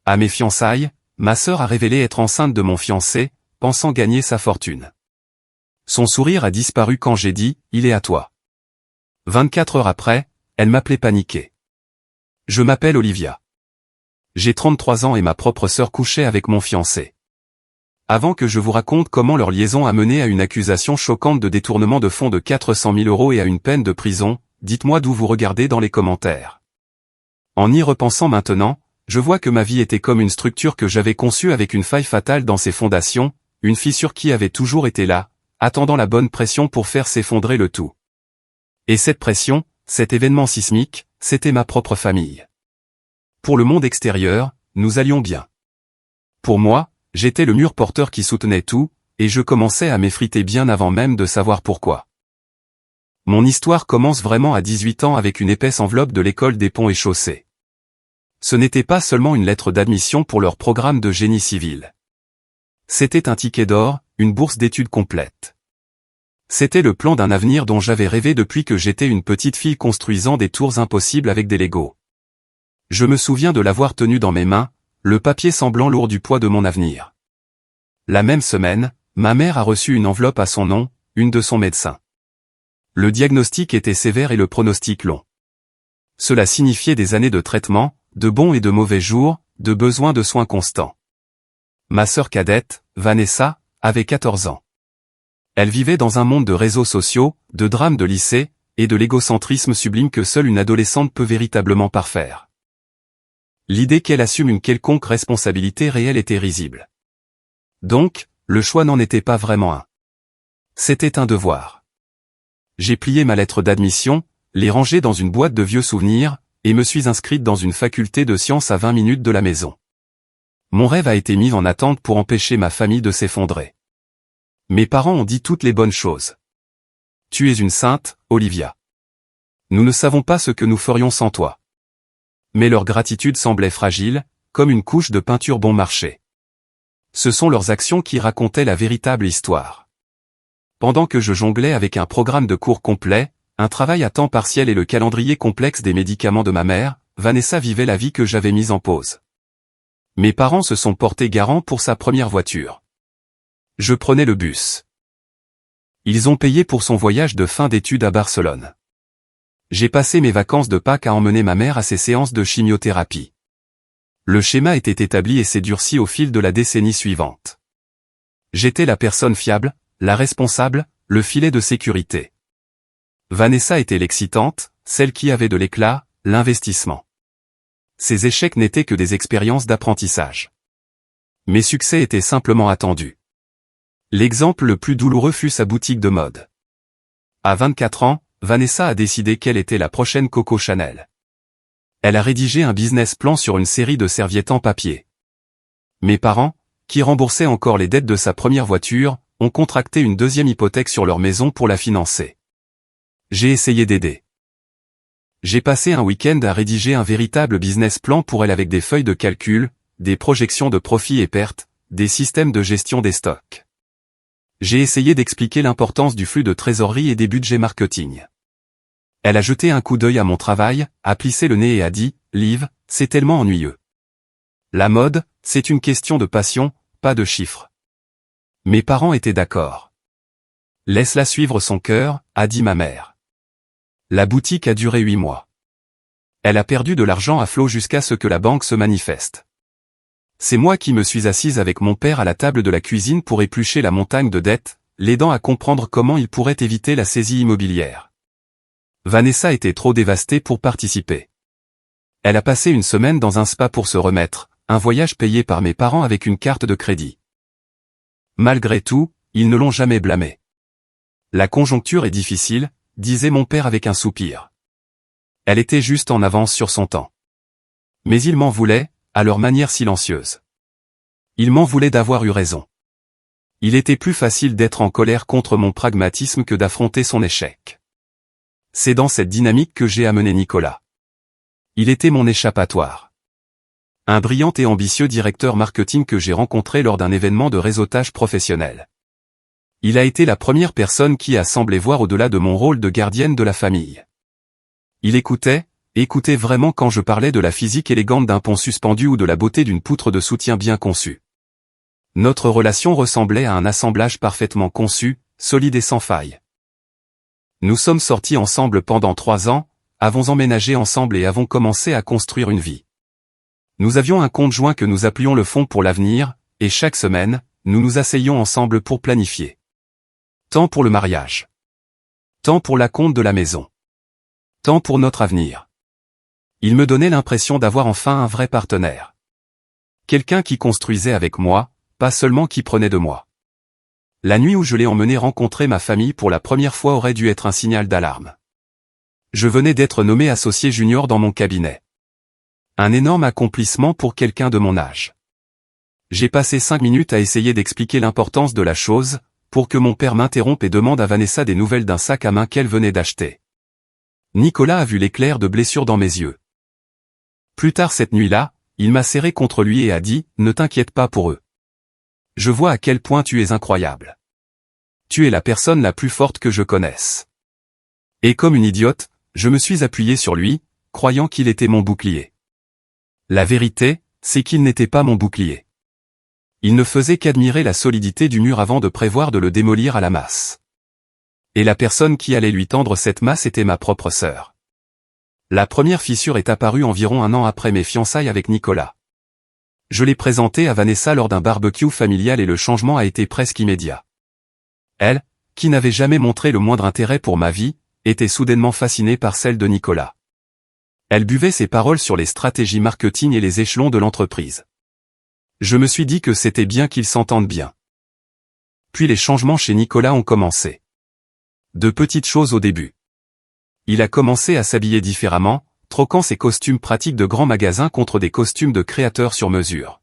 À mes fiançailles, ma sœur a révélé être enceinte de mon fiancé, pensant gagner sa fortune. Son sourire a disparu quand j'ai dit « il est à toi ». 24 heures après, elle m'appelait paniquée. Je m'appelle Olivia. J'ai 33 ans et ma propre sœur couchait avec mon fiancé. Avant que je vous raconte comment leur liaison a mené à une accusation choquante de détournement de fonds de 400 000 € et à une peine de prison, dites-moi d'où vous regardez dans les commentaires. En y repensant maintenant, je vois que ma vie était comme une structure que j'avais conçue avec une faille fatale dans ses fondations, une fissure qui avait toujours été là, attendant la bonne pression pour faire s'effondrer le tout. Et cette pression, cet événement sismique, c'était ma propre famille. Pour le monde extérieur, nous allions bien. Pour moi, j'étais le mur porteur qui soutenait tout, et je commençais à m'effriter bien avant même de savoir pourquoi. Mon histoire commence vraiment à 18 ans avec une épaisse enveloppe de l'école des ponts et chaussées. Ce n'était pas seulement une lettre d'admission pour leur programme de génie civil. C'était un ticket d'or, une bourse d'études complète. C'était le plan d'un avenir dont j'avais rêvé depuis que j'étais une petite fille construisant des tours impossibles avec des Legos. Je me souviens de l'avoir tenu dans mes mains, le papier semblant lourd du poids de mon avenir. La même semaine, ma mère a reçu une enveloppe à son nom, une de son médecin. Le diagnostic était sévère et le pronostic long. Cela signifiait des années de traitement, de bons et de mauvais jours, de besoin de soins constants. Ma sœur cadette, Vanessa, avait 14 ans. Elle vivait dans un monde de réseaux sociaux, de drames de lycée, et de l'égocentrisme sublime que seule une adolescente peut véritablement parfaire. L'idée qu'elle assume une quelconque responsabilité réelle était risible. Donc, le choix n'en était pas vraiment un. C'était un devoir. J'ai plié ma lettre d'admission, l'ai rangée dans une boîte de vieux souvenirs, et me suis inscrite dans une faculté de sciences à 20 minutes de la maison. Mon rêve a été mis en attente pour empêcher ma famille de s'effondrer. Mes parents ont dit toutes les bonnes choses. Tu es une sainte, Olivia. Nous ne savons pas ce que nous ferions sans toi. Mais leur gratitude semblait fragile, comme une couche de peinture bon marché. Ce sont leurs actions qui racontaient la véritable histoire. Pendant que je jonglais avec un programme de cours complet, un travail à temps partiel et le calendrier complexe des médicaments de ma mère, Vanessa vivait la vie que j'avais mise en pause. Mes parents se sont portés garants pour sa première voiture. Je prenais le bus. Ils ont payé pour son voyage de fin d'études à Barcelone. J'ai passé mes vacances de Pâques à emmener ma mère à ses séances de chimiothérapie. Le schéma était établi et s'est durci au fil de la décennie suivante. J'étais la personne fiable, la responsable, le filet de sécurité. Vanessa était l'excitante, celle qui avait de l'éclat, l'investissement. Ces échecs n'étaient que des expériences d'apprentissage. Mes succès étaient simplement attendus. L'exemple le plus douloureux fut sa boutique de mode. À 24 ans, Vanessa a décidé qu'elle était la prochaine Coco Chanel. Elle a rédigé un business plan sur une série de serviettes en papier. Mes parents, qui remboursaient encore les dettes de sa première voiture, ont contracté une deuxième hypothèque sur leur maison pour la financer. J'ai essayé d'aider. J'ai passé un week-end à rédiger un véritable business plan pour elle avec des feuilles de calcul, des projections de profits et pertes, des systèmes de gestion des stocks. J'ai essayé d'expliquer l'importance du flux de trésorerie et des budgets marketing. Elle a jeté un coup d'œil à mon travail, a plissé le nez et a dit « Liv, c'est tellement ennuyeux. La mode, c'est une question de passion, pas de chiffres. » Mes parents étaient d'accord. « Laisse-la suivre son cœur », a dit ma mère. La boutique a duré 8 mois. Elle a perdu de l'argent à flot jusqu'à ce que la banque se manifeste. C'est moi qui me suis assise avec mon père à la table de la cuisine pour éplucher la montagne de dettes, l'aidant à comprendre comment il pourrait éviter la saisie immobilière. Vanessa était trop dévastée pour participer. Elle a passé une semaine dans un spa pour se remettre, un voyage payé par mes parents avec une carte de crédit. Malgré tout, ils ne l'ont jamais blâmée. La conjoncture est difficile, disait mon père avec un soupir. Elle était juste en avance sur son temps. Mais ils m'en voulaient, à leur manière silencieuse. Ils m'en voulaient d'avoir eu raison. Il était plus facile d'être en colère contre mon pragmatisme que d'affronter son échec. C'est dans cette dynamique que j'ai amené Nicolas. Il était mon échappatoire. Un brillant et ambitieux directeur marketing que j'ai rencontré lors d'un événement de réseautage professionnel. Il a été la première personne qui a semblé voir au-delà de mon rôle de gardienne de la famille. Il écoutait, écoutait vraiment quand je parlais de la physique élégante d'un pont suspendu ou de la beauté d'une poutre de soutien bien conçue. Notre relation ressemblait à un assemblage parfaitement conçu, solide et sans faille. Nous sommes sortis ensemble pendant 3 ans, avons emménagé ensemble et avons commencé à construire une vie. Nous avions un compte joint que nous appelions le Fonds pour l'avenir, et chaque semaine, nous nous asseyions ensemble pour planifier. Tant pour le mariage. Tant pour l'acompte de la maison. Tant pour notre avenir. Il me donnait l'impression d'avoir enfin un vrai partenaire. Quelqu'un qui construisait avec moi, pas seulement qui prenait de moi. La nuit où je l'ai emmené rencontrer ma famille pour la première fois aurait dû être un signal d'alarme. Je venais d'être nommé associé junior dans mon cabinet. Un énorme accomplissement pour quelqu'un de mon âge. J'ai passé 5 minutes à essayer d'expliquer l'importance de la chose, pour que mon père m'interrompe et demande à Vanessa des nouvelles d'un sac à main qu'elle venait d'acheter. Nicolas a vu l'éclair de blessure dans mes yeux. Plus tard cette nuit-là, il m'a serré contre lui et a dit « Ne t'inquiète pas pour eux. Je vois à quel point tu es incroyable. Tu es la personne la plus forte que je connaisse. » Et comme une idiote, je me suis appuyé sur lui, croyant qu'il était mon bouclier. La vérité, c'est qu'il n'était pas mon bouclier. Il ne faisait qu'admirer la solidité du mur avant de prévoir de le démolir à la masse. Et la personne qui allait lui tendre cette masse était ma propre sœur. La première fissure est apparue environ 1 an après mes fiançailles avec Nicolas. Je l'ai présenté à Vanessa lors d'un barbecue familial et le changement a été presque immédiat. Elle, qui n'avait jamais montré le moindre intérêt pour ma vie, était soudainement fascinée par celle de Nicolas. Elle buvait ses paroles sur les stratégies marketing et les échelons de l'entreprise. Je me suis dit que c'était bien qu'ils s'entendent bien. Puis les changements chez Nicolas ont commencé. De petites choses au début. Il a commencé à s'habiller différemment, troquant ses costumes pratiques de grands magasins contre des costumes de créateurs sur mesure.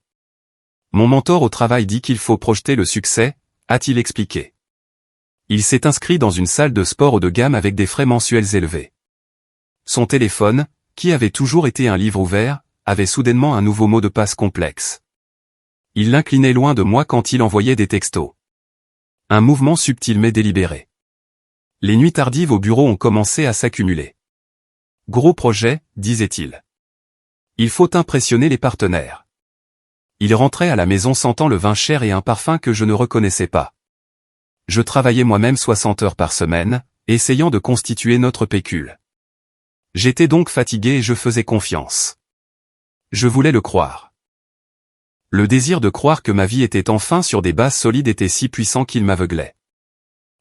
Mon mentor au travail dit qu'il faut projeter le succès, a-t-il expliqué. Il s'est inscrit dans une salle de sport haut de gamme avec des frais mensuels élevés. Son téléphone, qui avait toujours été un livre ouvert, avait soudainement un nouveau mot de passe complexe. Il l'inclinait loin de moi quand il envoyait des textos. Un mouvement subtil mais délibéré. Les nuits tardives au bureau ont commencé à s'accumuler. Gros projet, disait-il. Il faut impressionner les partenaires. Il rentrait à la maison sentant le vin cher et un parfum que je ne reconnaissais pas. Je travaillais moi-même 60 heures par semaine, essayant de constituer notre pécule. J'étais donc fatigué et je faisais confiance. Je voulais le croire. Le désir de croire que ma vie était enfin sur des bases solides était si puissant qu'il m'aveuglait.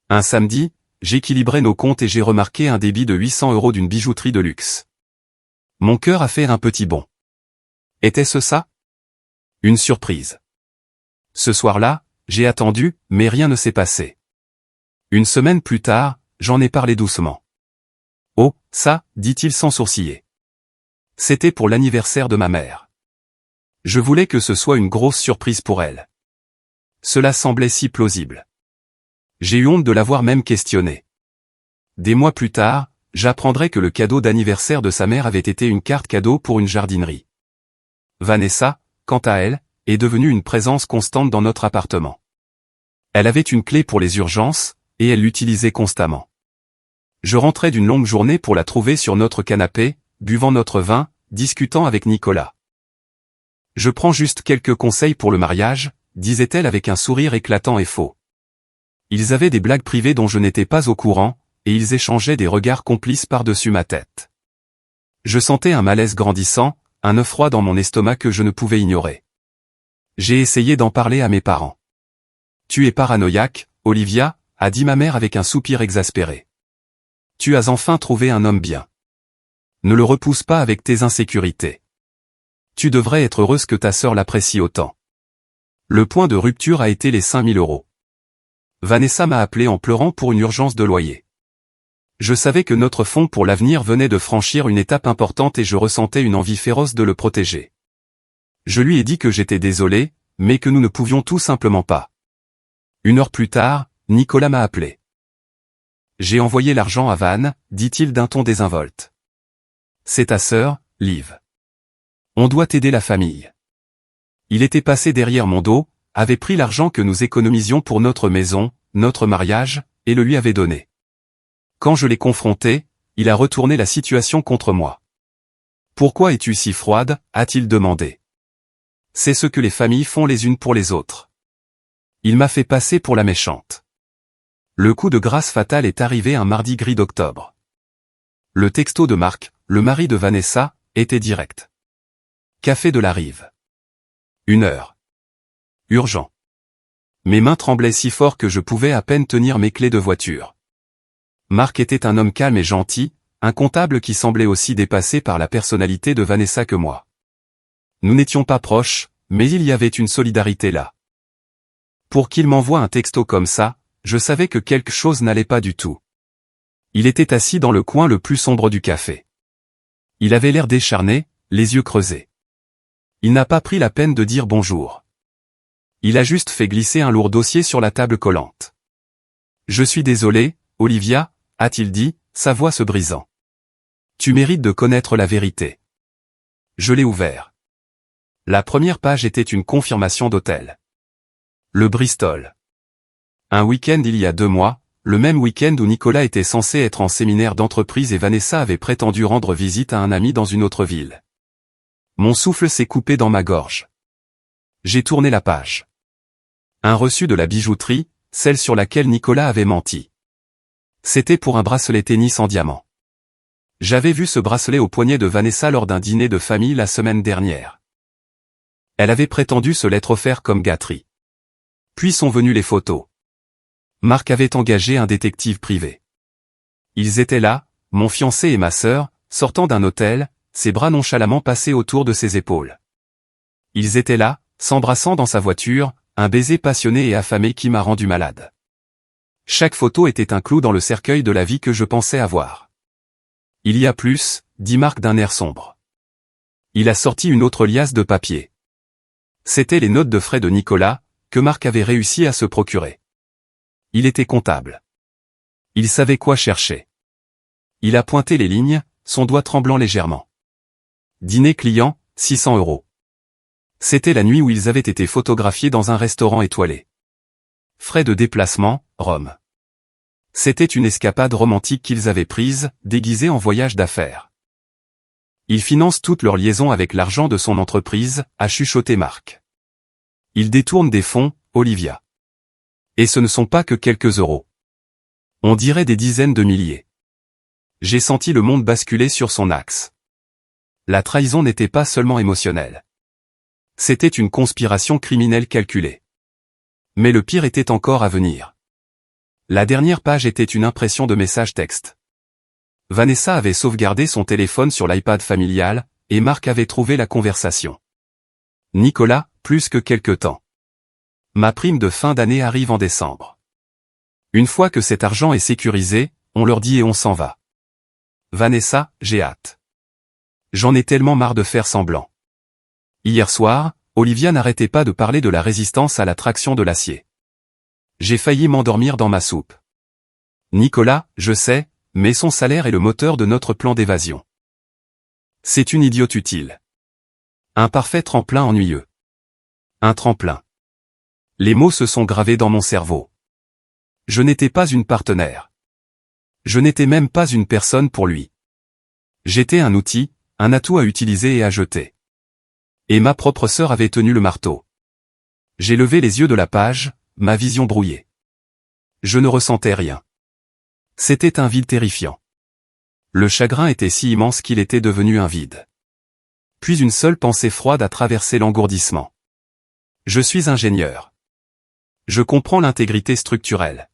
Un samedi, j'équilibrais nos comptes et j'ai remarqué un débit de 800 € d'une bijouterie de luxe. Mon cœur a fait un petit bond. Était-ce ça? Une surprise. Ce soir-là, j'ai attendu, mais rien ne s'est passé. Une semaine plus tard, j'en ai parlé doucement. Oh, ça, dit-il sans sourciller. C'était pour l'anniversaire de ma mère. Je voulais que ce soit une grosse surprise pour elle. Cela semblait si plausible. J'ai eu honte de l'avoir même questionné. Des mois plus tard, j'apprendrai que le cadeau d'anniversaire de sa mère avait été une carte cadeau pour une jardinerie. Vanessa, quant à elle, est devenue une présence constante dans notre appartement. Elle avait une clé pour les urgences, et elle l'utilisait constamment. Je rentrais d'une longue journée pour la trouver sur notre canapé, buvant notre vin, discutant avec Nicolas. Je prends juste quelques conseils pour le mariage, disait-elle avec un sourire éclatant et faux. Ils avaient des blagues privées dont je n'étais pas au courant, et ils échangeaient des regards complices par-dessus ma tête. Je sentais un malaise grandissant, un œuf froid dans mon estomac que je ne pouvais ignorer. J'ai essayé d'en parler à mes parents. « Tu es paranoïaque, Olivia », a dit ma mère avec un soupir exaspéré. « Tu as enfin trouvé un homme bien. Ne le repousse pas avec tes insécurités. Tu devrais être heureuse que ta sœur l'apprécie autant. » Le point de rupture a été les 5 000 €. Vanessa m'a appelé en pleurant pour une urgence de loyer. Je savais que notre fonds pour l'avenir venait de franchir une étape importante et je ressentais une envie féroce de le protéger. Je lui ai dit que j'étais désolé, mais que nous ne pouvions tout simplement pas. 1 heure plus tard, Nicolas m'a appelé. J'ai envoyé l'argent à Van, dit-il d'un ton désinvolte. C'est ta sœur, Liv. On doit aider la famille. Il était passé derrière mon dos, avait pris l'argent que nous économisions pour notre maison, notre mariage, et le lui avait donné. Quand je l'ai confronté, il a retourné la situation contre moi. Pourquoi es-tu si froide, a-t-il demandé. C'est ce que les familles font les unes pour les autres. Il m'a fait passer pour la méchante. Le coup de grâce fatal est arrivé un mardi gris d'octobre. Le texto de Marc, le mari de Vanessa, était direct. Café de la Rive. 1 heure. Urgent. Mes mains tremblaient si fort que je pouvais à peine tenir mes clés de voiture. Marc était un homme calme et gentil, un comptable qui semblait aussi dépassé par la personnalité de Vanessa que moi. Nous n'étions pas proches, mais il y avait une solidarité là. Pour qu'il m'envoie un texto comme ça, je savais que quelque chose n'allait pas du tout. Il était assis dans le coin le plus sombre du café. Il avait l'air décharné, les yeux creusés. Il n'a pas pris la peine de dire bonjour. Il a juste fait glisser un lourd dossier sur la table collante. « Je suis désolé, Olivia », a-t-il dit, sa voix se brisant. « Tu mérites de connaître la vérité. » Je l'ai ouvert. La première page était une confirmation d'hôtel. Le Bristol. Un week-end il y a 2 mois, le même week-end où Nicolas était censé être en séminaire d'entreprise et Vanessa avait prétendu rendre visite à un ami dans une autre ville. Mon souffle s'est coupé dans ma gorge. J'ai tourné la page. Un reçu de la bijouterie, celle sur laquelle Nicolas avait menti. C'était pour un bracelet tennis en diamant. J'avais vu ce bracelet au poignet de Vanessa lors d'un dîner de famille la semaine dernière. Elle avait prétendu se l'être offert comme gâterie. Puis sont venues les photos. Marc avait engagé un détective privé. Ils étaient là, mon fiancé et ma sœur, sortant d'un hôtel, ses bras nonchalamment passés autour de ses épaules. Ils étaient là, s'embrassant dans sa voiture, un baiser passionné et affamé qui m'a rendu malade. Chaque photo était un clou dans le cercueil de la vie que je pensais avoir. Il y a plus, dit Marc d'un air sombre. Il a sorti une autre liasse de papier. C'étaient les notes de frais de Nicolas, que Marc avait réussi à se procurer. Il était comptable. Il savait quoi chercher. Il a pointé les lignes, son doigt tremblant légèrement. Dîner client, 600 €. C'était la nuit où ils avaient été photographiés dans un restaurant étoilé. Frais de déplacement, Rome. C'était une escapade romantique qu'ils avaient prise, déguisée en voyage d'affaires. Ils financent toute leur liaison avec l'argent de son entreprise, a chuchoté Marc. Ils détournent des fonds, Olivia. Et ce ne sont pas que quelques euros. On dirait des dizaines de milliers. J'ai senti le monde basculer sur son axe. La trahison n'était pas seulement émotionnelle. C'était une conspiration criminelle calculée. Mais le pire était encore à venir. La dernière page était une impression de message texte. Vanessa avait sauvegardé son téléphone sur l'iPad familial, et Marc avait trouvé la conversation. Nicolas, plus que quelque temps. Ma prime de fin d'année arrive en décembre. Une fois que cet argent est sécurisé, on leur dit et on s'en va. Vanessa, j'ai hâte. J'en ai tellement marre de faire semblant. Hier soir, Olivia n'arrêtait pas de parler de la résistance à la traction de l'acier. J'ai failli m'endormir dans ma soupe. Nicolas, je sais, mais son salaire est le moteur de notre plan d'évasion. C'est une idiote utile. Un parfait tremplin ennuyeux. Un tremplin. Les mots se sont gravés dans mon cerveau. Je n'étais pas une partenaire. Je n'étais même pas une personne pour lui. J'étais un outil, un atout à utiliser et à jeter. Et ma propre sœur avait tenu le marteau. J'ai levé les yeux de la page, ma vision brouillée. Je ne ressentais rien. C'était un vide terrifiant. Le chagrin était si immense qu'il était devenu un vide. Puis une seule pensée froide a traversé l'engourdissement. Je suis ingénieur. Je comprends l'intégrité structurelle.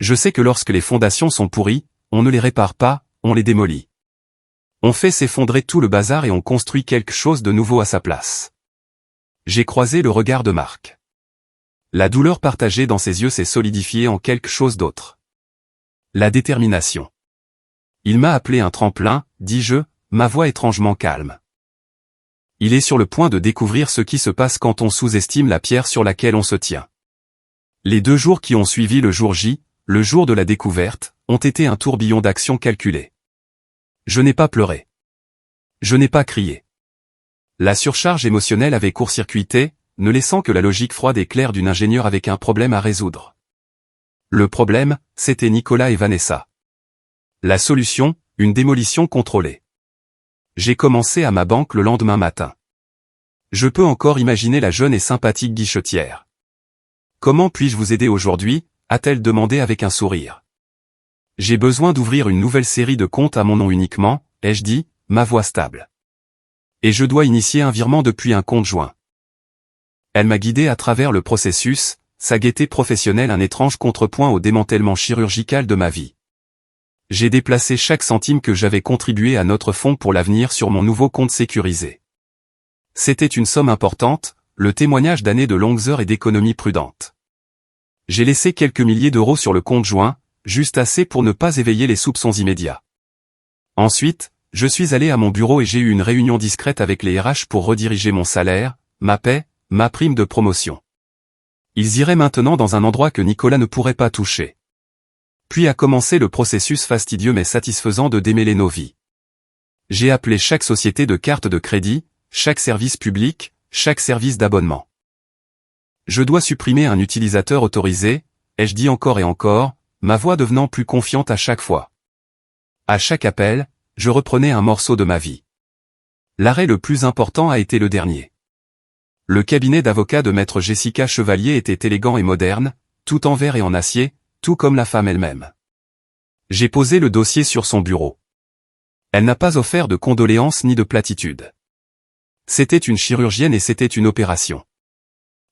Je sais que lorsque les fondations sont pourries, on ne les répare pas, on les démolit. On fait s'effondrer tout le bazar et on construit quelque chose de nouveau à sa place. J'ai croisé le regard de Marc. La douleur partagée dans ses yeux s'est solidifiée en quelque chose d'autre. La détermination. Il m'a appelé un tremplin, dis-je, ma voix étrangement calme. Il est sur le point de découvrir ce qui se passe quand on sous-estime la pierre sur laquelle on se tient. Les 2 jours qui ont suivi le jour J, le jour de la découverte, ont été un tourbillon d'actions calculées. Je n'ai pas pleuré. Je n'ai pas crié. La surcharge émotionnelle avait court-circuité, ne laissant que la logique froide et claire d'une ingénieure avec un problème à résoudre. Le problème, c'était Nicolas et Vanessa. La solution, une démolition contrôlée. J'ai commencé à ma banque le lendemain matin. Je peux encore imaginer la jeune et sympathique guichetière. Comment puis-je vous aider aujourd'hui, a-t-elle demandé avec un sourire. J'ai besoin d'ouvrir une nouvelle série de comptes à mon nom uniquement, ai-je dit, ma voix stable. Et je dois initier un virement depuis un compte joint. Elle m'a guidé à travers le processus, sa gaieté professionnelle un étrange contrepoint au démantèlement chirurgical de ma vie. J'ai déplacé chaque centime que j'avais contribué à notre fonds pour l'avenir sur mon nouveau compte sécurisé. C'était une somme importante, le témoignage d'années de longues heures et d'économies prudentes. J'ai laissé quelques milliers d'euros sur le compte joint, juste assez pour ne pas éveiller les soupçons immédiats. Ensuite, je suis allé à mon bureau et j'ai eu une réunion discrète avec les RH pour rediriger mon salaire, ma paie, ma prime de promotion. Ils iraient maintenant dans un endroit que Nicolas ne pourrait pas toucher. Puis a commencé le processus fastidieux mais satisfaisant de démêler nos vies. J'ai appelé chaque société de carte de crédit, chaque service public, chaque service d'abonnement. Je dois supprimer un utilisateur autorisé, ai-je dit encore et encore, ma voix devenant plus confiante à chaque fois. À chaque appel, je reprenais un morceau de ma vie. L'arrêt le plus important a été le dernier. Le cabinet d'avocats de maître Jessica Chevalier était élégant et moderne, tout en verre et en acier, tout comme la femme elle-même. J'ai posé le dossier sur son bureau. Elle n'a pas offert de condoléances ni de platitudes. C'était une chirurgienne et c'était une opération.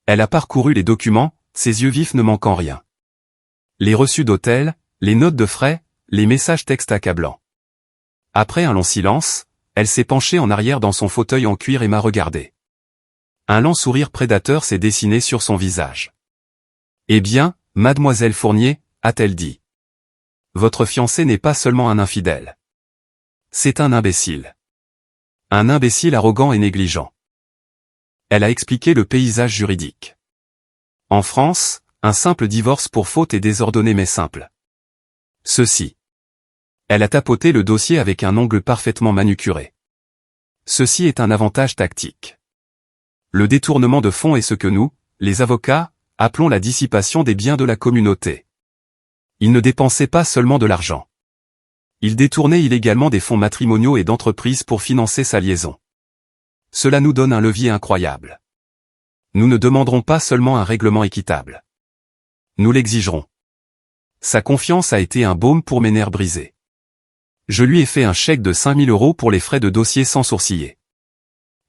Elle a parcouru les documents, ses yeux vifs ne manquant rien. Les reçus d'hôtel, les notes de frais, les messages textes accablants. Après un long silence, elle s'est penchée en arrière dans son fauteuil en cuir et m'a regardé. Un lent sourire prédateur s'est dessiné sur son visage. Eh bien, mademoiselle Fournier, a-t-elle dit. Votre fiancé n'est pas seulement un infidèle. C'est un imbécile. Un imbécile arrogant et négligent. Elle a expliqué le paysage juridique. En France, un simple divorce pour faute est désordonné mais simple. Ceci. Elle a tapoté le dossier avec un ongle parfaitement manucuré. Ceci est un avantage tactique. Le détournement de fonds est ce que nous, les avocats, appelons la dissipation des biens de la communauté. Il ne dépensait pas seulement de l'argent. Il détournait illégalement des fonds matrimoniaux et d'entreprises pour financer sa liaison. Cela nous donne un levier incroyable. Nous ne demanderons pas seulement un règlement équitable. Nous l'exigerons. Sa confiance a été un baume pour mes nerfs brisés. Je lui ai fait un chèque de 5 000 € pour les frais de dossier sans sourciller.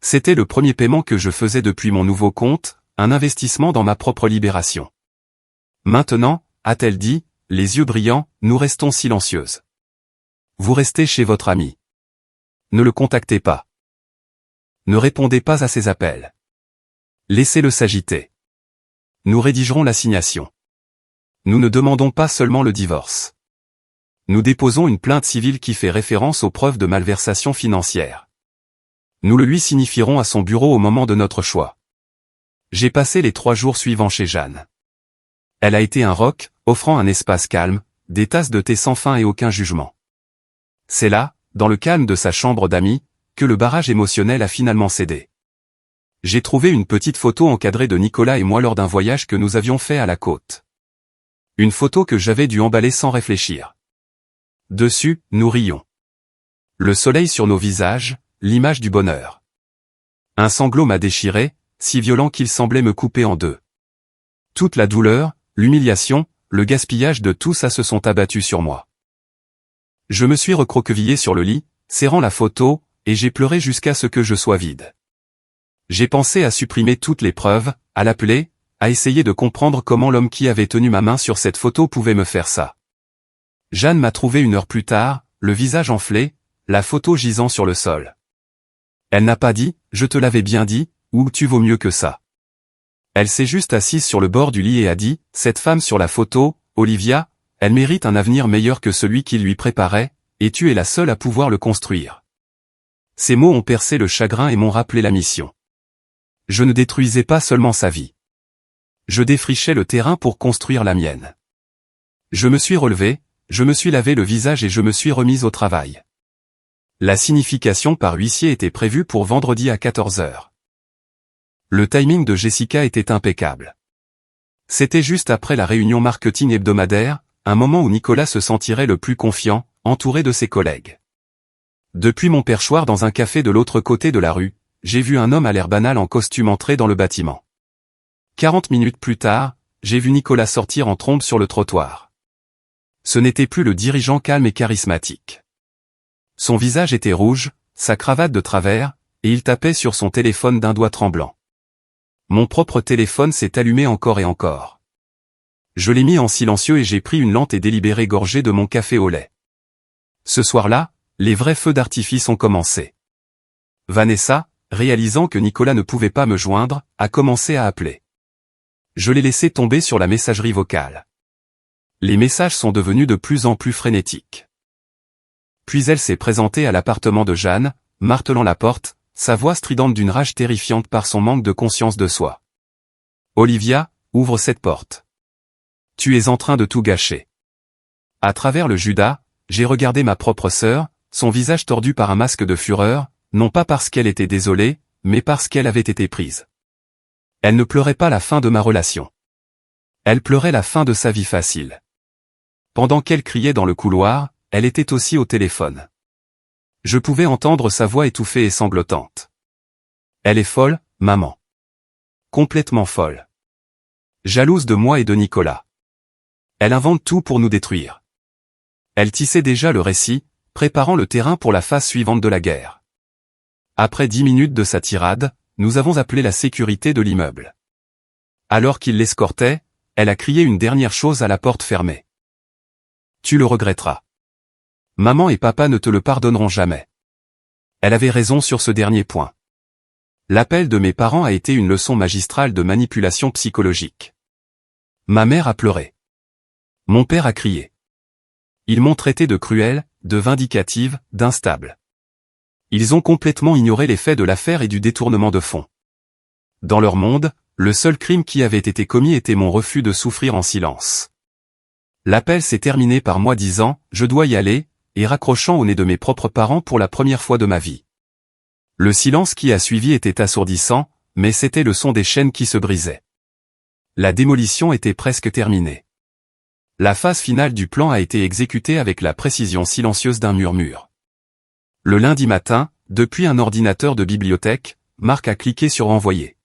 C'était le premier paiement que je faisais depuis mon nouveau compte, un investissement dans ma propre libération. Maintenant, a-t-elle dit, les yeux brillants, nous restons silencieuses. Vous restez chez votre ami. Ne le contactez pas. Ne répondez pas à ses appels. Laissez-le s'agiter. Nous rédigerons l'assignation. Nous ne demandons pas seulement le divorce. Nous déposons une plainte civile qui fait référence aux preuves de malversation financière. Nous le lui signifierons à son bureau au moment de notre choix. J'ai passé les 3 jours suivants chez Jeanne. Elle a été un roc, offrant un espace calme, des tasses de thé sans fin et aucun jugement. C'est là, dans le calme de sa chambre d'amis, que le barrage émotionnel a finalement cédé. J'ai trouvé une petite photo encadrée de Nicolas et moi lors d'un voyage que nous avions fait à la côte. Une photo que j'avais dû emballer sans réfléchir. Dessus, nous rions. Le soleil sur nos visages, l'image du bonheur. Un sanglot m'a déchiré, si violent qu'il semblait me couper en deux. Toute la douleur, l'humiliation, le gaspillage de tout ça se sont abattus sur moi. Je me suis recroquevillé sur le lit, serrant la photo, et j'ai pleuré jusqu'à ce que je sois vide. J'ai pensé à supprimer toutes les preuves, à l'appeler, à essayer de comprendre comment l'homme qui avait tenu ma main sur cette photo pouvait me faire ça. Jeanne m'a trouvé 1 heure plus tard, le visage enflé, la photo gisant sur le sol. Elle n'a pas dit, je te l'avais bien dit, ou tu vaux mieux que ça. Elle s'est juste assise sur le bord du lit et a dit, cette femme sur la photo, Olivia, elle mérite un avenir meilleur que celui qu'il lui préparait, et tu es la seule à pouvoir le construire. Ces mots ont percé le chagrin et m'ont rappelé la mission. Je ne détruisais pas seulement sa vie. Je défrichais le terrain pour construire la mienne. Je me suis relevé, je me suis lavé le visage et je me suis remise au travail. La signification par huissier était prévue pour vendredi à 14 h. Le timing de Jessica était impeccable. C'était juste après la réunion marketing hebdomadaire, un moment où Nicolas se sentirait le plus confiant, entouré de ses collègues. Depuis mon perchoir dans un café de l'autre côté de la rue, j'ai vu un homme à l'air banal en costume entrer dans le bâtiment. 40 minutes plus tard, j'ai vu Nicolas sortir en trombe sur le trottoir. Ce n'était plus le dirigeant calme et charismatique. Son visage était rouge, sa cravate de travers, et il tapait sur son téléphone d'un doigt tremblant. Mon propre téléphone s'est allumé encore et encore. Je l'ai mis en silencieux et j'ai pris une lente et délibérée gorgée de mon café au lait. Ce soir-là, les vrais feux d'artifice ont commencé. Vanessa, réalisant que Nicolas ne pouvait pas me joindre, a commencé à appeler. Je l'ai laissé tomber sur la messagerie vocale. Les messages sont devenus de plus en plus frénétiques. Puis elle s'est présentée à l'appartement de Jeanne, martelant la porte, sa voix stridente d'une rage terrifiante par son manque de conscience de soi. « Olivia, ouvre cette porte. Tu es en train de tout gâcher. » À travers le Judas, j'ai regardé ma propre sœur, son visage tordu par un masque de fureur, non pas parce qu'elle était désolée, mais parce qu'elle avait été prise. Elle ne pleurait pas la fin de ma relation. Elle pleurait la fin de sa vie facile. Pendant qu'elle criait dans le couloir, elle était aussi au téléphone. Je pouvais entendre sa voix étouffée et sanglotante. Elle est folle, maman. Complètement folle. Jalouse de moi et de Nicolas. Elle invente tout pour nous détruire. Elle tissait déjà le récit, préparant le terrain pour la phase suivante de la guerre. Après 10 minutes de sa tirade, nous avons appelé la sécurité de l'immeuble. Alors qu'il l'escortait, elle a crié une dernière chose à la porte fermée. Tu le regretteras. Maman et papa ne te le pardonneront jamais. Elle avait raison sur ce dernier point. L'appel de mes parents a été une leçon magistrale de manipulation psychologique. Ma mère a pleuré. Mon père a crié. Ils m'ont traité de cruel, de vindicative, d'instable. Ils ont complètement ignoré les faits de l'affaire et du détournement de fonds. Dans leur monde, le seul crime qui avait été commis était mon refus de souffrir en silence. L'appel s'est terminé par moi disant « Je dois y aller » et raccrochant au nez de mes propres parents pour la première fois de ma vie. Le silence qui a suivi était assourdissant, mais c'était le son des chaînes qui se brisaient. La démolition était presque terminée. La phase finale du plan a été exécutée avec la précision silencieuse d'un murmure. Le lundi matin, depuis un ordinateur de bibliothèque, Marc a cliqué sur « Envoyer ».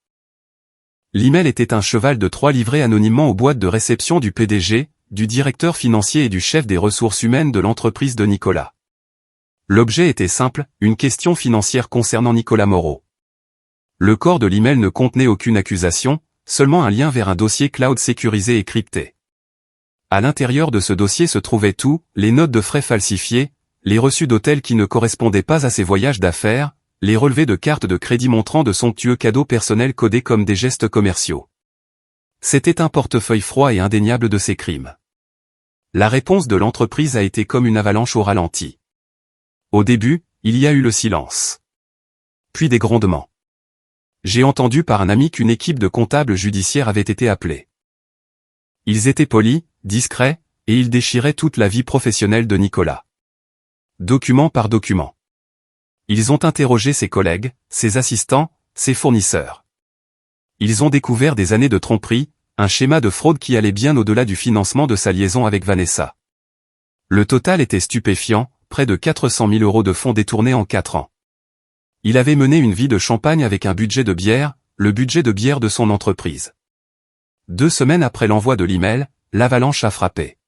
L'email était un cheval de Troie livré anonymement aux boîtes de réception du PDG, du directeur financier et du chef des ressources humaines de l'entreprise de Nicolas. L'objet était simple, une question financière concernant Nicolas Moreau. Le corps de l'email ne contenait aucune accusation, seulement un lien vers un dossier cloud sécurisé et crypté. À l'intérieur de ce dossier se trouvait tout, les notes de frais falsifiées, les reçus d'hôtel qui ne correspondaient pas à ses voyages d'affaires, les relevés de cartes de crédit montrant de somptueux cadeaux personnels codés comme des gestes commerciaux. C'était un portefeuille froid et indéniable de ses crimes. La réponse de l'entreprise a été comme une avalanche au ralenti. Au début, il y a eu le silence. Puis des grondements. J'ai entendu par un ami qu'une équipe de comptables judiciaires avait été appelée. Ils étaient polis, discrets, et ils déchiraient toute la vie professionnelle de Nicolas. Document par document. Ils ont interrogé ses collègues, ses assistants, ses fournisseurs. Ils ont découvert des années de tromperie, un schéma de fraude qui allait bien au-delà du financement de sa liaison avec Vanessa. Le total était stupéfiant, près de 400 000 € de fonds détournés en 4 ans. Il avait mené une vie de champagne avec un budget de bière, le budget de bière de son entreprise. 2 semaines après l'envoi de l'email, l'avalanche a frappé.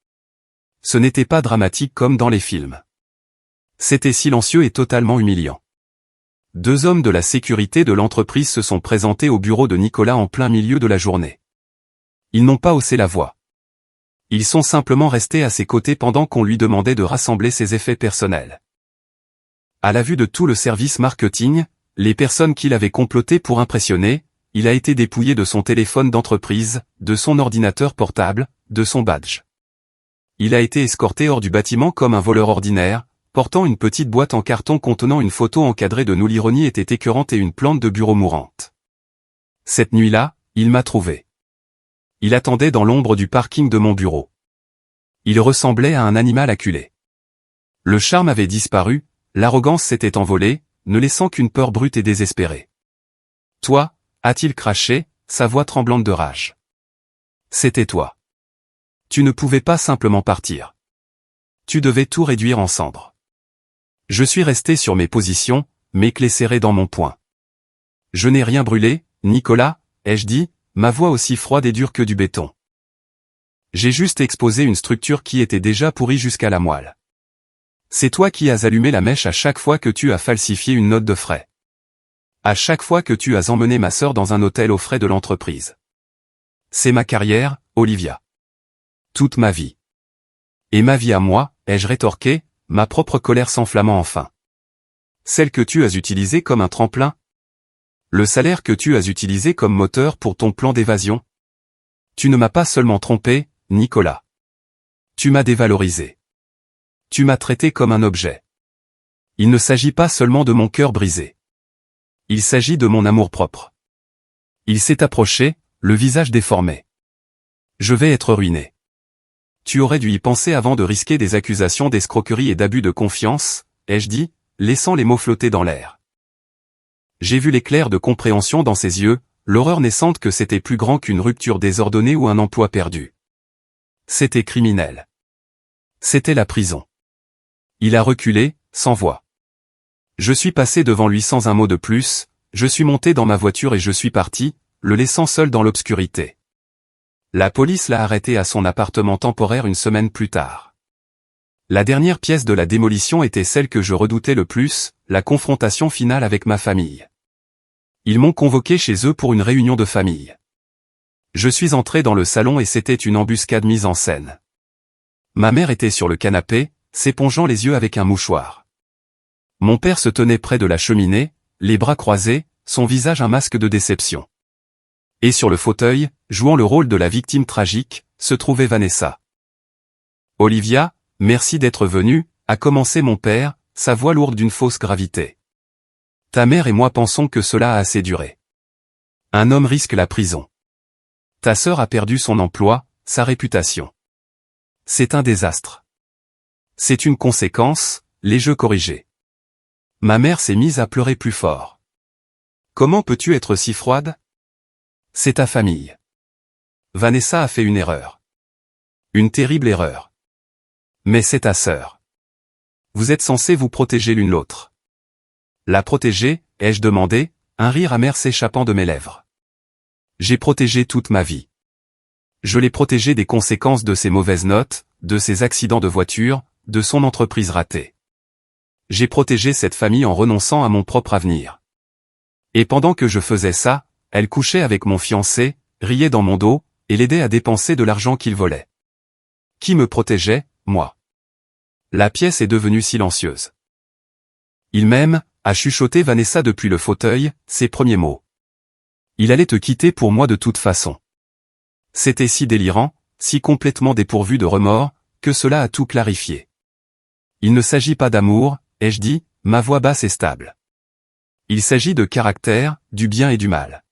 Ce n'était pas dramatique comme dans les films. C'était silencieux et totalement humiliant. 2 hommes de la sécurité de l'entreprise se sont présentés au bureau de Nicolas en plein milieu de la journée. Ils n'ont pas haussé la voix. Ils sont simplement restés à ses côtés pendant qu'on lui demandait de rassembler ses effets personnels. À la vue de tout le service marketing, les personnes qu'il avait complotées pour impressionner, il a été dépouillé de son téléphone d'entreprise, de son ordinateur portable, de son badge. Il a été escorté hors du bâtiment comme un voleur ordinaire, portant une petite boîte en carton contenant une photo encadrée de nous. L'ironie était écœurante et une plante de bureau mourante. Cette nuit-là, il m'a trouvé. Il attendait dans l'ombre du parking de mon bureau. Il ressemblait à un animal acculé. Le charme avait disparu, l'arrogance s'était envolée, ne laissant qu'une peur brute et désespérée. « Toi » a-t-il craché, sa voix tremblante de rage. « C'était toi. Tu ne pouvais pas simplement partir. Tu devais tout réduire en cendres. Je suis resté sur mes positions, mes clés serrées dans mon poing. Je n'ai rien brûlé, Nicolas, ai-je dit, ma voix aussi froide et dure que du béton. J'ai juste exposé une structure qui était déjà pourrie jusqu'à la moelle. C'est toi qui as allumé la mèche à chaque fois que tu as falsifié une note de frais. À chaque fois que tu as emmené ma sœur dans un hôtel aux frais de l'entreprise. C'est ma carrière, Olivia. Toute ma vie. Et ma vie à moi, ai-je rétorqué, ma propre colère s'enflammant enfin. Celle que tu as utilisée comme un tremplin? Le salaire que tu as utilisé comme moteur pour ton plan d'évasion? Tu ne m'as pas seulement trompé, Nicolas. Tu m'as dévalorisé. Tu m'as traité comme un objet. Il ne s'agit pas seulement de mon cœur brisé. Il s'agit de mon amour-propre. Il s'est approché, le visage déformé. Je vais être ruiné. Tu aurais dû y penser avant de risquer des accusations d'escroquerie et d'abus de confiance, ai-je dit, laissant les mots flotter dans l'air. J'ai vu l'éclair de compréhension dans ses yeux, l'horreur naissante que c'était plus grand qu'une rupture désordonnée ou un emploi perdu. C'était criminel. C'était la prison. Il a reculé, sans voix. Je suis passé devant lui sans un mot de plus, je suis monté dans ma voiture et je suis parti, le laissant seul dans l'obscurité. La police l'a arrêté à son appartement temporaire une semaine plus tard. La dernière pièce de la démolition était celle que je redoutais le plus, la confrontation finale avec ma famille. Ils m'ont convoqué chez eux pour une réunion de famille. Je suis entré dans le salon et c'était une embuscade mise en scène. Ma mère était sur le canapé, s'épongeant les yeux avec un mouchoir. Mon père se tenait près de la cheminée, les bras croisés, son visage un masque de déception. Et sur le fauteuil, jouant le rôle de la victime tragique, se trouvait Vanessa. « Olivia, merci d'être venue », a commencé mon père, sa voix lourde d'une fausse gravité. « Ta mère et moi pensons que cela a assez duré. Un homme risque la prison. Ta sœur a perdu son emploi, sa réputation. C'est un désastre. C'est une conséquence, les jeux corrigés. » Ma mère s'est mise à pleurer plus fort. « Comment peux-tu être si froide ? C'est ta famille. Vanessa a fait une erreur. Une terrible erreur. Mais c'est ta sœur. Vous êtes censés vous protéger l'une l'autre. » La protéger, ai-je demandé, un rire amer s'échappant de mes lèvres. J'ai protégé toute ma vie. Je l'ai protégée des conséquences de ses mauvaises notes, de ses accidents de voiture, de son entreprise ratée. J'ai protégé cette famille en renonçant à mon propre avenir. Et pendant que je faisais ça, elle couchait avec mon fiancé, riait dans mon dos, et l'aidait à dépenser de l'argent qu'il volait. Qui me protégeait, moi? La pièce est devenue silencieuse. Il m'aime, a chuchoté Vanessa depuis le fauteuil, ses premiers mots. Il allait te quitter pour moi de toute façon. C'était si délirant, si complètement dépourvu de remords, que cela a tout clarifié. Il ne s'agit pas d'amour, ai-je dit, ma voix basse et stable. Il s'agit de caractère, du bien et du mal.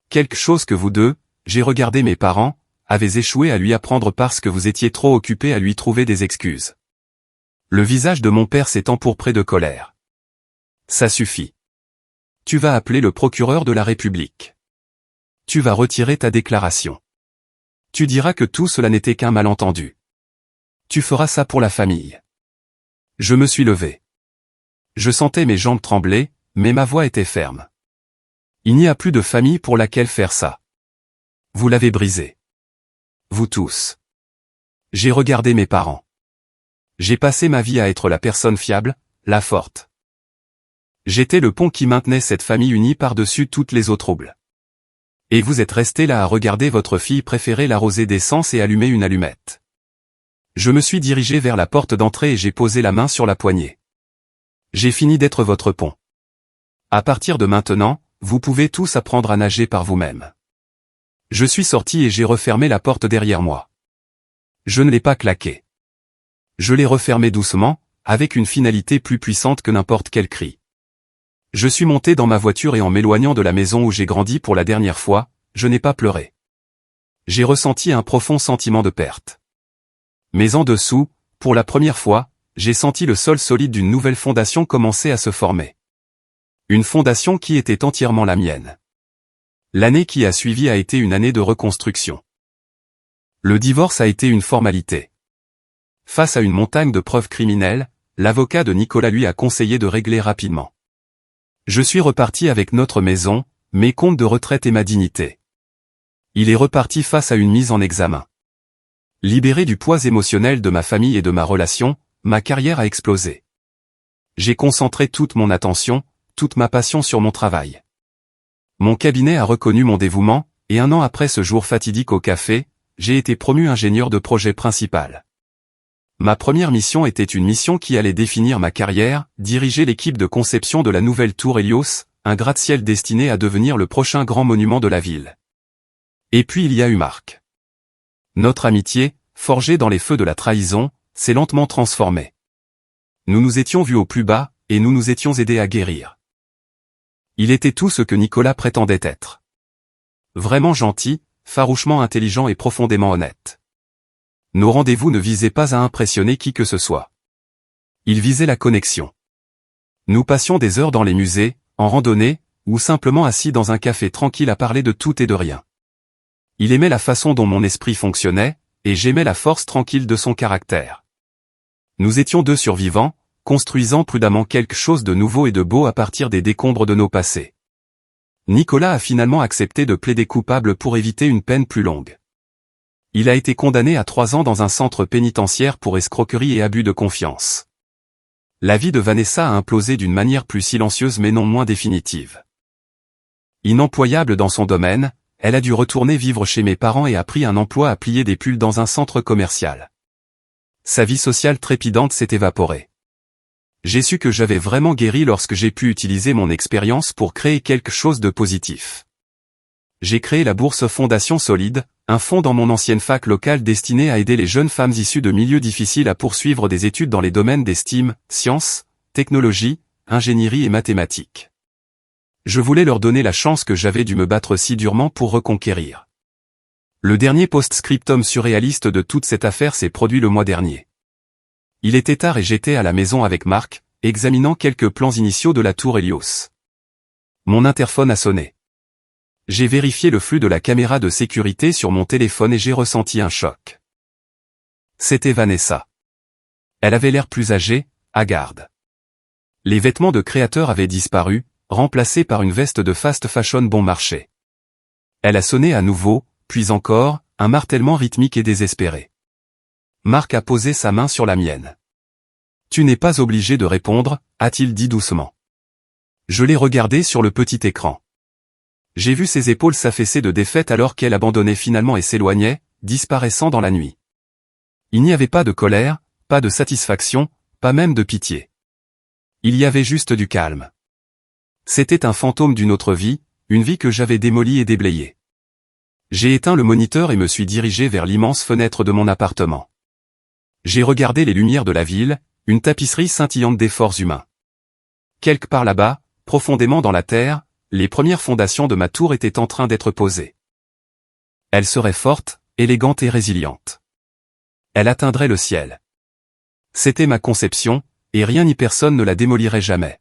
Quelque chose que vous deux, j'ai regardé mes parents, avez échoué à lui apprendre parce que vous étiez trop occupés à lui trouver des excuses. Le visage de mon père s'est empourpré de colère. Ça suffit. Tu vas appeler le procureur de la République. Tu vas retirer ta déclaration. Tu diras que tout cela n'était qu'un malentendu. Tu feras ça pour la famille. Je me suis levé. Je sentais mes jambes trembler, mais ma voix était ferme. Il n'y a plus de famille pour laquelle faire ça. Vous l'avez brisé. Vous tous. J'ai regardé mes parents. J'ai passé ma vie à être la personne fiable, la forte. J'étais le pont qui maintenait cette famille unie par-dessus toutes les eaux troubles. Et vous êtes resté là à regarder votre fille préférée l'arroser d'essence et allumer une allumette. Je me suis dirigé vers la porte d'entrée et j'ai posé la main sur la poignée. J'ai fini d'être votre pont. À partir de maintenant, vous pouvez tous apprendre à nager par vous-même. Je suis sorti et j'ai refermé la porte derrière moi. Je ne l'ai pas claquée. Je l'ai refermée doucement, avec une finalité plus puissante que n'importe quel cri. Je suis monté dans ma voiture et en m'éloignant de la maison où j'ai grandi pour la dernière fois, je n'ai pas pleuré. J'ai ressenti un profond sentiment de perte. Mais en dessous, pour la première fois, j'ai senti le sol solide d'une nouvelle fondation commencer à se former. Une fondation qui était entièrement la mienne. L'année qui a suivi a été une année de reconstruction. Le divorce a été une formalité. Face à une montagne de preuves criminelles, l'avocat de Nicolas lui a conseillé de régler rapidement. Je suis reparti avec notre maison, mes comptes de retraite et ma dignité. Il est reparti face à une mise en examen. Libéré du poids émotionnel de ma famille et de ma relation, ma carrière a explosé. J'ai concentré toute mon attention, toute ma passion sur mon travail. Mon cabinet a reconnu mon dévouement, et 1 an après ce jour fatidique au café, j'ai été promu ingénieur de projet principal. Ma première mission était une mission qui allait définir ma carrière, diriger l'équipe de conception de la nouvelle tour Hélios, un gratte-ciel destiné à devenir le prochain grand monument de la ville. Et puis il y a eu Marc. Notre amitié, forgée dans les feux de la trahison, s'est lentement transformée. Nous nous étions vus au plus bas, et nous nous étions aidés à guérir. Il était tout ce que Nicolas prétendait être. Vraiment gentil, farouchement intelligent et profondément honnête. Nos rendez-vous ne visaient pas à impressionner qui que ce soit. Ils visaient la connexion. Nous passions des heures dans les musées, en randonnée, ou simplement assis dans un café tranquille à parler de tout et de rien. Il aimait la façon dont mon esprit fonctionnait, et j'aimais la force tranquille de son caractère. Nous étions 2 survivants, construisant prudemment quelque chose de nouveau et de beau à partir des décombres de nos passés. Nicolas a finalement accepté de plaider coupable pour éviter une peine plus longue. Il a été condamné à 3 ans dans un centre pénitentiaire pour escroquerie et abus de confiance. La vie de Vanessa a implosé d'une manière plus silencieuse mais non moins définitive. Inemployable dans son domaine, elle a dû retourner vivre chez mes parents et a pris un emploi à plier des pulls dans un centre commercial. Sa vie sociale trépidante s'est évaporée. J'ai su que j'avais vraiment guéri lorsque j'ai pu utiliser mon expérience pour créer quelque chose de positif. J'ai créé la Bourse Fondation Solide, un fonds dans mon ancienne fac locale destiné à aider les jeunes femmes issues de milieux difficiles à poursuivre des études dans les domaines des STEAM, sciences, technologie, ingénierie et mathématiques. Je voulais leur donner la chance que j'avais dû me battre si durement pour reconquérir. Le dernier post-scriptum surréaliste de toute cette affaire s'est produit le mois dernier. Il était tard et j'étais à la maison avec Marc, examinant quelques plans initiaux de la tour Hélios. Mon interphone a sonné. J'ai vérifié le flux de la caméra de sécurité sur mon téléphone et j'ai ressenti un choc. C'était Vanessa. Elle avait l'air plus âgée, hagarde. Les vêtements de créateur avaient disparu, remplacés par une veste de fast fashion bon marché. Elle a sonné à nouveau, puis encore, un martèlement rythmique et désespéré. Marc a posé sa main sur la mienne. « Tu n'es pas obligé de répondre », a-t-il dit doucement. Je l'ai regardé sur le petit écran. J'ai vu ses épaules s'affaisser de défaite alors qu'elle abandonnait finalement et s'éloignait, disparaissant dans la nuit. Il n'y avait pas de colère, pas de satisfaction, pas même de pitié. Il y avait juste du calme. C'était un fantôme d'une autre vie, une vie que j'avais démolie et déblayée. J'ai éteint le moniteur et me suis dirigé vers l'immense fenêtre de mon appartement. J'ai regardé les lumières de la ville, une tapisserie scintillante d'efforts humains. Quelque part là-bas, profondément dans la terre, les premières fondations de ma tour étaient en train d'être posées. Elle serait forte, élégante et résiliente. Elle atteindrait le ciel. C'était ma conception, et rien ni personne ne la démolirait jamais.